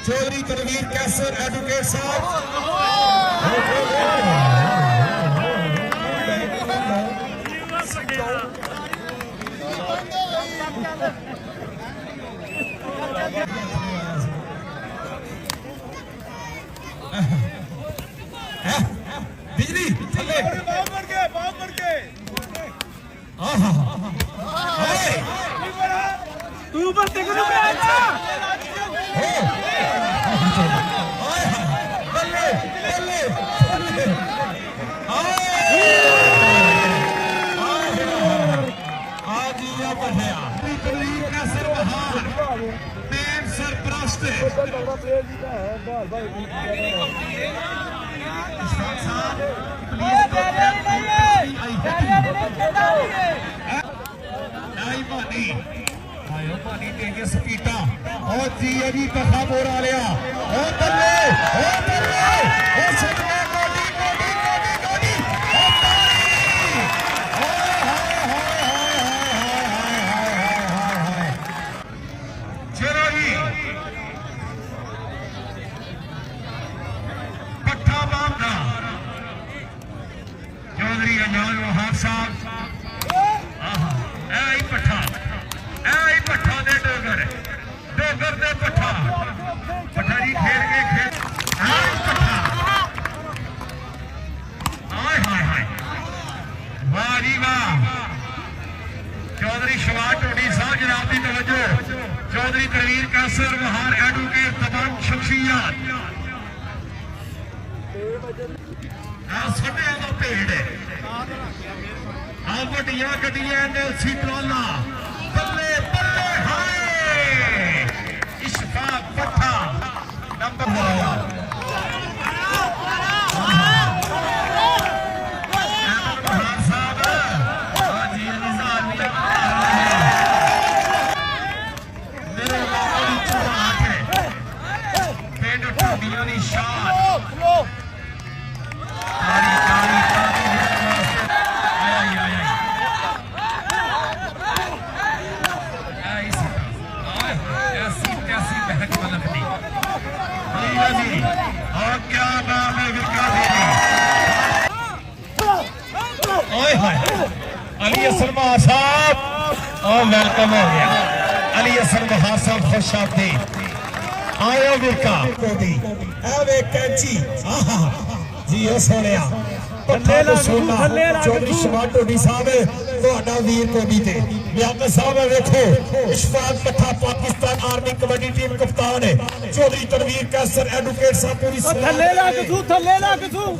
चौधरी तनवीर कैसर advocate साहब बिजली थले तू ऊपर देख लो स्पीटा और जी अभी कथा बोरा लिया और बल्ले और बल्ले और सदमे गोडी गोडी गोडी गोडी चलो जी पट्ठा बामदा चौधरी अजान वहाब साहब पट्ठा दे डोगर डोगर दे पट्ठा पट्ठा जी खेल के खेल पट्ठा हाय हाय हाय वाह जी वाह चौधरी शवार टोडी साहब जनाब की तवज्जो चौधरी तनवीर कैसर बहार एडवोकेट तमाम शख्सियत सटिया का पेड़ आ वड्डियां गड्डियां ने उसी ट्राला बल्ले बल्ले हाय इशफाक पट्ठा नंबर और क्या नाम है विका अली असर महा साहब और वेलकम हो गया अली असर महा साहब खुश आमदीद आयो विका कोडी एवे कैंची जी ओ सोनिया पट्ठा सोना चौधरी शवार टोडी साहब ਤੁਹਾਡਾ ਵੀਰ ਕੋਡੀ ਤੇ ਮਿਆਦ ਸਾਹਿਬ ਵੇਖੋ ਇਸ਼ਫਾਕ ਪੱਠਾ ਪਾਕਿਸਤਾਨ ਆਰਮੀ ਕਬੱਡੀ ਟੀਮ ਕਪਤਾਨ ਹੈ ਚੌਧਰੀ ਤਨਵੀਰ ਕੈਸਰ ਐਡਵੋਕੇਟ ਸਾਹਿਬ ਪੂਰੀ ਥੱਲੇ ਲਾ ਕੇ ਤੂੰ ਥੱਲੇ ਲਾ ਕੇ ਤੂੰ